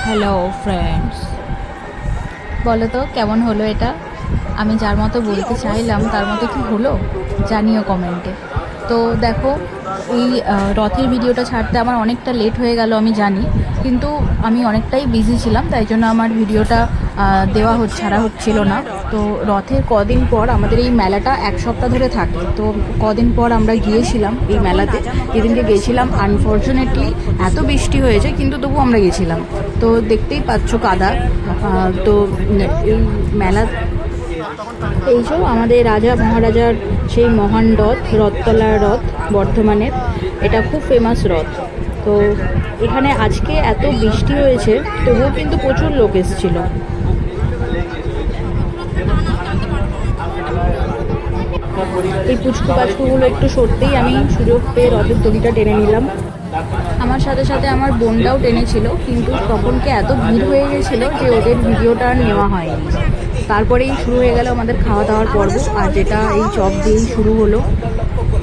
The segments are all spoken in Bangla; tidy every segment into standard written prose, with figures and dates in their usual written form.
হ্যালো ফ্রেন্ডস, বলো তো কেমন হলো এটা? আমি যার মতো বলতে চাইলাম তার মতো কি হলো জানিও কমেন্টে। তো দেখো, এই রথের ভিডিওটা ছাড়তে আমার অনেকটা লেট হয়ে গেল আমি জানি, কিন্তু আমি অনেকটাই বিজি ছিলাম, তাই জন্য আমার ভিডিওটা ছাড়া হচ্ছিল না। তো রথের কদিন পর আমাদের এই মেলাটা এক সপ্তাহ ধরে থাকে, তো কদিন পর আমরা গিয়েছিলাম এই মেলাতে। যেদিনকে গেছিলাম আনফর্চুনেটলি এত বৃষ্টি হয়েছে, কিন্তু তবু আমরা গেছিলাম। তো দেখতেই পাচ্ছ কাদা। তো এই মেলা, এই যে আমাদের রাজা মহারাজার সেই মহান রথ, রথতলার রথ বর্ধমানের, এটা খুব ফেমাস রথ। তো এখানে আজকে এত বৃষ্টি হয়েছে, তবুও কিন্তু প্রচুর লোক এসেছিল। এই পুচকু পাচকুগুলো একটু সরতেই আমি সুযোগ পেয়ে রথের দড়িটা টেনে নিলাম। আমার সাথে সাথে আমার বোনটাও টেনেছিল, কিন্তু তখনকে এত ভিড় হয়ে গেছিলো যে ওদের ভিডিওটা আর নেওয়া হয়নি। তারপরেই শুরু হয়ে গেল আমাদের খাওয়া দাওয়ার পর্ব, আর যেটা এই চপ দিয়েই শুরু হলো।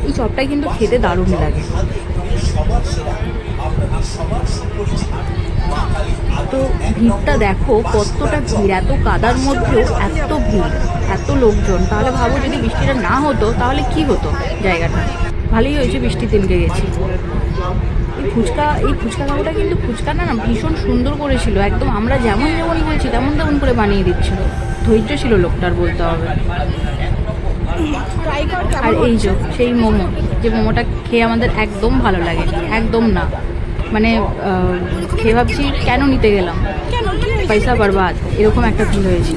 এই চপটা কিন্তু খেতে দারুণ লাগে। তো ভিড়টা দেখো কতটা ভিড়, এত কাদার মধ্যেও এত ভিড়, এত লোকজন। তাহলে ভাবো যদি বৃষ্টিটা না হতো তাহলে কি হতো জায়গাটা। ভালোই হয়েছে বৃষ্টির দিনকে গেছি। এই ফুচকা কাকুটা কিন্তু ফুচকা না ভীষণ সুন্দর করেছিল, একদম আমরা যেমন যেমন বলছি তেমন তেমন করে বানিয়ে দিচ্ছিল। ধৈর্য ছিল লোকটার, বলতে হবে। আর এই যে সেই মোমো, যে মোমোটা খেয়ে আমাদের একদম ভালো লাগে, একদম না। মানে খেয়ে ভাবছি কেন নিতে গেলাম, পয়সা বরবাদ, এরকম একটা ফিল হয়েছে।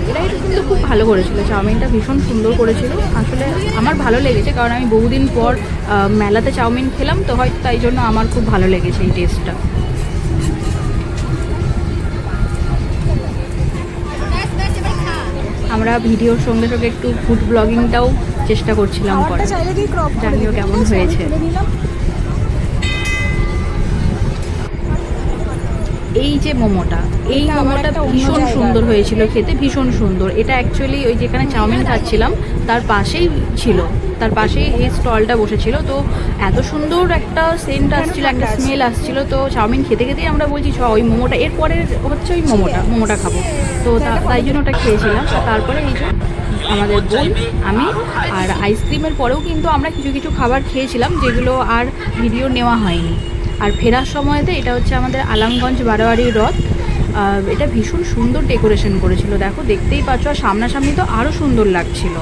এটা কিন্তু খুব ভালো করেছিল, চাউমিনটা ভীষণ সুন্দর করেছিল। আসলে আমার ভালো লেগেছে, কারণ আমি বহুদিন পর মেলাতে চাউমিন খেলাম, তো হয়তো তাই জন্য আমার খুব ভালো লেগেছে এই টেস্টটা। আমরা ভিডিওর সঙ্গে সঙ্গে একটু ফুড ব্লগিংটাও চেষ্টা করছিলাম করার, জানিও কেমন হয়েছে। এই যে মোমোটা, এই মোমোটা ভীষণ সুন্দর হয়েছিল খেতে, ভীষণ সুন্দর। এটা অ্যাকচুয়ালি ওই যেখানে চাউমিন খাচ্ছিলাম তার পাশেই ছিল, তার পাশেই এই স্টলটা বসেছিল। তো এত সুন্দর একটা সেন্ট আসছিল, একটা স্মেল আসছিল। তো চাউমিন খেতে খেতেই আমরা বলছি ওই মোমোটা, এরপরে হচ্ছে ওই মোমোটা খাবো। তো তাই জন্য ওটা খেয়েছিলাম। তারপরে এই যে আমাদের বোন, আমি আর আইসক্রিমের পরেও কিন্তু আমরা কিছু কিছু খাবার খেয়েছিলাম, যেগুলো আর ভিডিও নেওয়া হয়নি। আর ফেরার সময়তে এটা হচ্ছে আমাদের আলামগঞ্জ বারোয়ারি রথ। এটা ভীষণ সুন্দর ডেকোরেশন করেছিল, দেখো দেখতেই পাচ্ছ। আর সামনাসামনি তো আরও সুন্দর লাগছিল।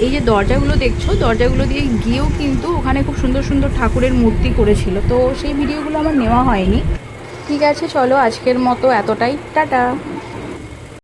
এই যে দরজাগুলো দেখছো, দরজাগুলো দিয়ে গিয়েও কিন্তু ওখানে খুব সুন্দর সুন্দর ঠাকুরের মূর্তি করেছিল। তো সেই ভিডিওগুলো আমার নেওয়া হয়নি। ঠিক আছে, চলো আজকের মতো এতটাই, টাটা।